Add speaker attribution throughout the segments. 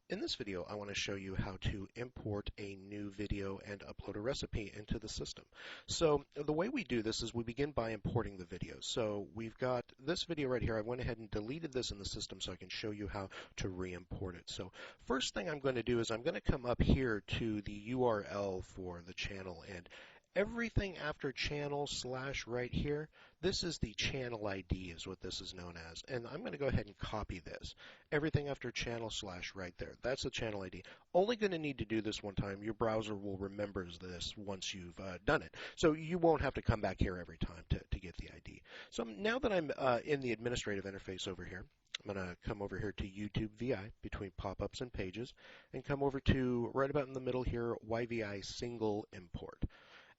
Speaker 1: In this video, I want to show you how to import a new video and upload a recipe into the system. So the way we do this is we begin by importing the video. So we've got this video right here. I went ahead and deleted this in the system so I can show you how to re-import it. So first thing I'm going to do is I'm going to come up here to the URL for the channel, and everything after channel / right here, this is the channel ID is what this is known as. And I'm going to go ahead and copy this. Everything after channel / right there, that's the channel ID. Only going to need to do this one time. Your browser will remember this once you've done it. So you won't have to come back here every time to get the ID. So now that I'm in the administrative interface over here, I'm going to come over here to YouTube VI between pop-ups and pages and come over to right about in the middle here, YVI single import.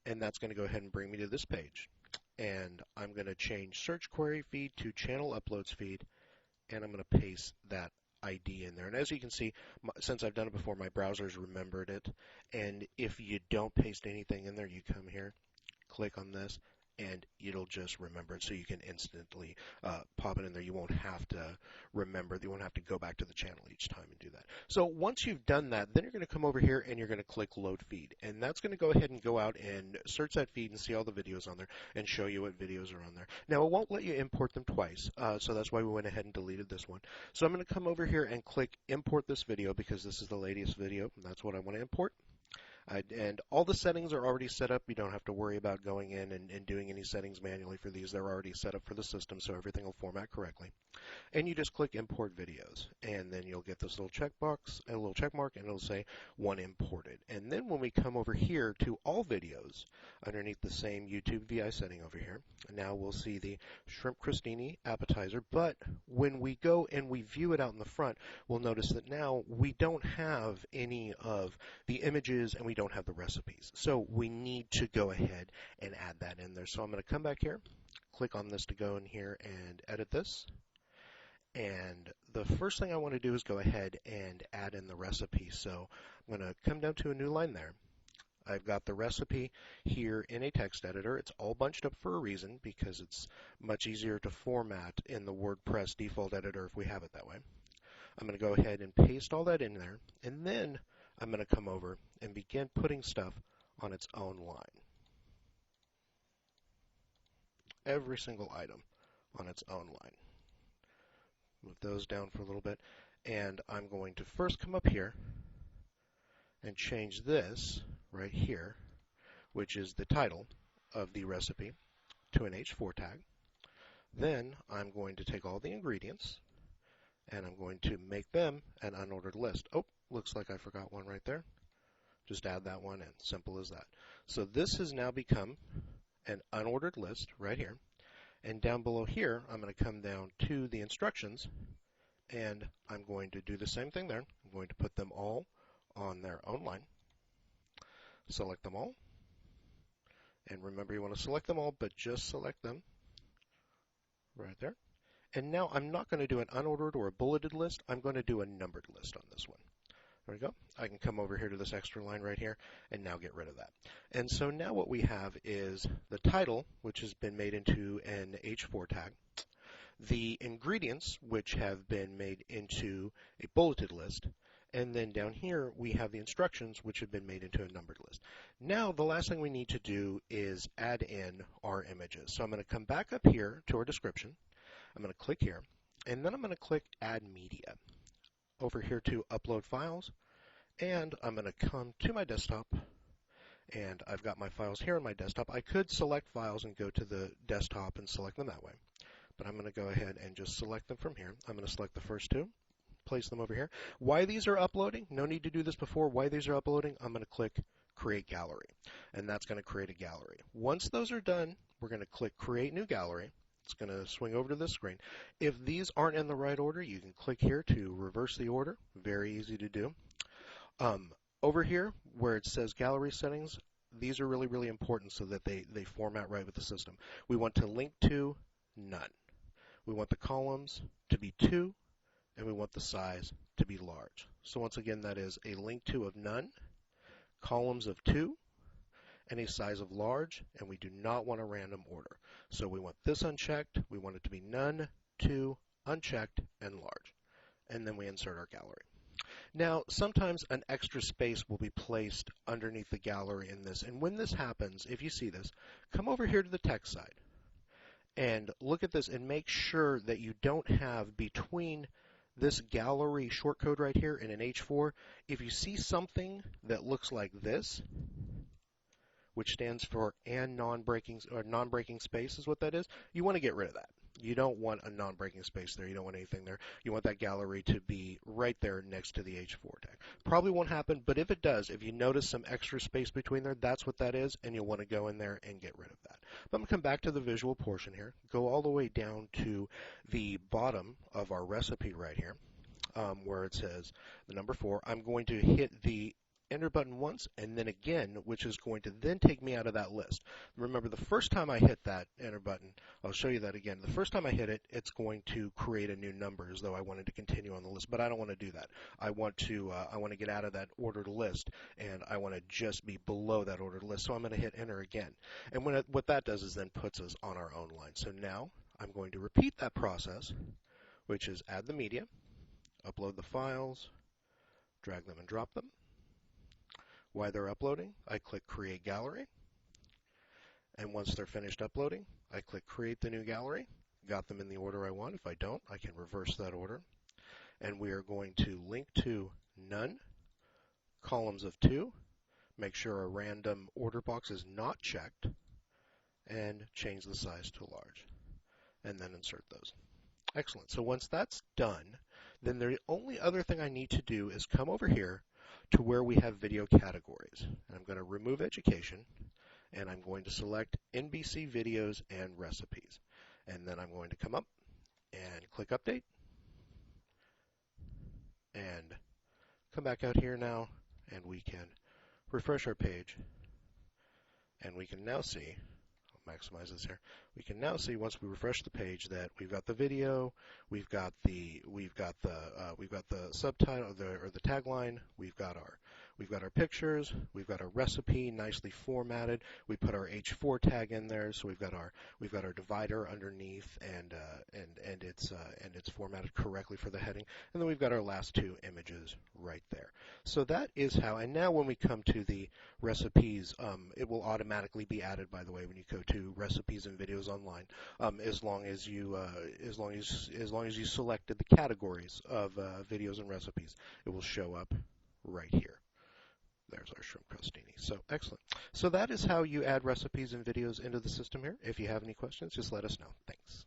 Speaker 1: And that's going to go ahead and bring me to this page. And I'm going to change search query feed to channel uploads feed, and I'm going to paste that ID in there. And as you can see, since I've done it before, my browser's remembered it. And if you don't paste anything in there, you come here, click on this, and it'll just remember it, so you can instantly pop it in there. You won't have to remember. You won't have to go back to the channel each time and do that. So once you've done that, then you're going to come over here and you're going to click Load Feed. And that's going to go ahead and go out and search that feed and see all the videos on there and show you what videos are on there. Now, it won't let you import them twice, so that's why we went ahead and deleted this one. So I'm going to come over here and click Import this video because this is the latest video, and that's what I want to import. And all the settings are already set up. You don't have to worry about going in and doing any settings manually for these. They're already set up for the system, so everything will format correctly. And you just click Import Videos, and then you'll get this little checkbox, a little check mark, and it'll say One Imported. And then when we come over here to All Videos, underneath the same YouTube VI setting over here, now we'll see the Shrimp Crostini appetizer. But when we go and we view it out in the front, we'll notice that now we don't have any of the images and we don't have the recipes. So we need to go ahead and add that in there. So I'm going to come back here, click on this to go in here and edit this. And the first thing I want to do is go ahead and add in the recipe. So I'm going to come down to a new line there. I've got the recipe here in a text editor. It's all bunched up for a reason because it's much easier to format in the WordPress default editor if we have it that way. I'm going to go ahead and paste all that in there, and then I'm going to come over and begin putting stuff on its own line. Every single item on its own line. Move those down for a little bit, and I'm going to first come up here and change this right here, which is the title of the recipe, to an H4 tag. Then I'm going to take all the ingredients and I'm going to make them an unordered list. Oh, looks like I forgot one right there. Just add that one in. Simple as that. So this has now become an unordered list right here. And down below here, I'm going to come down to the instructions, and I'm going to do the same thing there. I'm going to put them all on their own line. Select them all. And remember, you want to select them all, but just select them right there. And now I'm not going to do an unordered or a bulleted list. I'm going to do a numbered list on this one. There we go. I can come over here to this extra line right here and now get rid of that. And so now what we have is the title, which has been made into an H4 tag, the ingredients, which have been made into a bulleted list, and then down here we have the instructions, which have been made into a numbered list. Now the last thing we need to do is add in our images. So I'm going to come back up here to our description. I'm going to click here, and then I'm going to click Add Media. Over here to Upload Files, and I'm going to come to my desktop, and I've got my files here on my desktop. I could select files and go to the desktop and select them that way, but I'm going to go ahead and just select them from here. I'm going to select the first two, place them over here. Why these are uploading, no need to do this before. Why these are uploading, I'm going to click Create Gallery, and that's going to create a gallery. Once those are done, we're going to click Create New Gallery. It's going to swing over to this screen. If these aren't in the right order, you can click here to reverse the order. Very easy to do. Over here, where it says Gallery Settings, these are really, really important so that they format right with the system. We want to link to none. We want the columns to be 2, and we want the size to be large. So once again, that is a link to of none, columns of 2, and a size of large, and we do not want a random order. So we want this unchecked, we want it to be none, 2, unchecked, and large. And then we insert our gallery. Now, sometimes an extra space will be placed underneath the gallery in this, and when this happens, if you see this, come over here to the text side and look at this and make sure that you don't have between this gallery shortcode right here and an H4, if you see something that looks like this, which stands for and non-breaking or non-breaking space is what that is, you want to get rid of that. You don't want a non-breaking space there. You don't want anything there. You want that gallery to be right there next to the H4 tag. Probably won't happen, but if it does, if you notice some extra space between there, that's what that is, and you'll want to go in there and get rid of that. But I'm going to come back to the visual portion here, go all the way down to the bottom of our recipe right here, where it says the number 4. I'm going to hit the enter button once and then again, which is going to then take me out of that list. Remember, the first time I hit that enter button, I'll show you that again. The first time I hit it, it's going to create a new number as though I wanted to continue on the list, but I don't want to do that. I want to get out of that ordered list, and I want to just be below that ordered list. So I'm going to hit enter again. And what that does is then puts us on our own line. So now I'm going to repeat that process, which is add the media, upload the files, drag them and drop them. While they're uploading, I click Create Gallery, and once they're finished uploading, I click Create the new gallery. Got them in the order I want. If I don't, I can reverse that order, and we are going to link to none, columns of 2, make sure a random order box is not checked, and change the size to large, and then insert those. Excellent. So once that's done, then the only other thing I need to do is come over here to where we have video categories. And I'm going to remove education, and I'm going to select NBC videos and recipes. And then I'm going to come up and click update and come back out here now, and we can refresh our page, and we can now see, I'll maximize this here, we can now see once we refresh the page that we've got the video, we've got the subtitle or the tagline, we've got our pictures, we've got our recipe nicely formatted. We put our H4 tag in there, so we've got our divider underneath, and it's formatted correctly for the heading. And then we've got our last 2 images right there. So that is how. And now when we come to the recipes, it will automatically be added, by the way, when you go to recipes and videos online, as long as you selected the categories of videos and recipes, it will show up right here. There's our shrimp crostini. So excellent. So that is how you add recipes and videos into the system here. If you have any questions, just let us know. Thanks.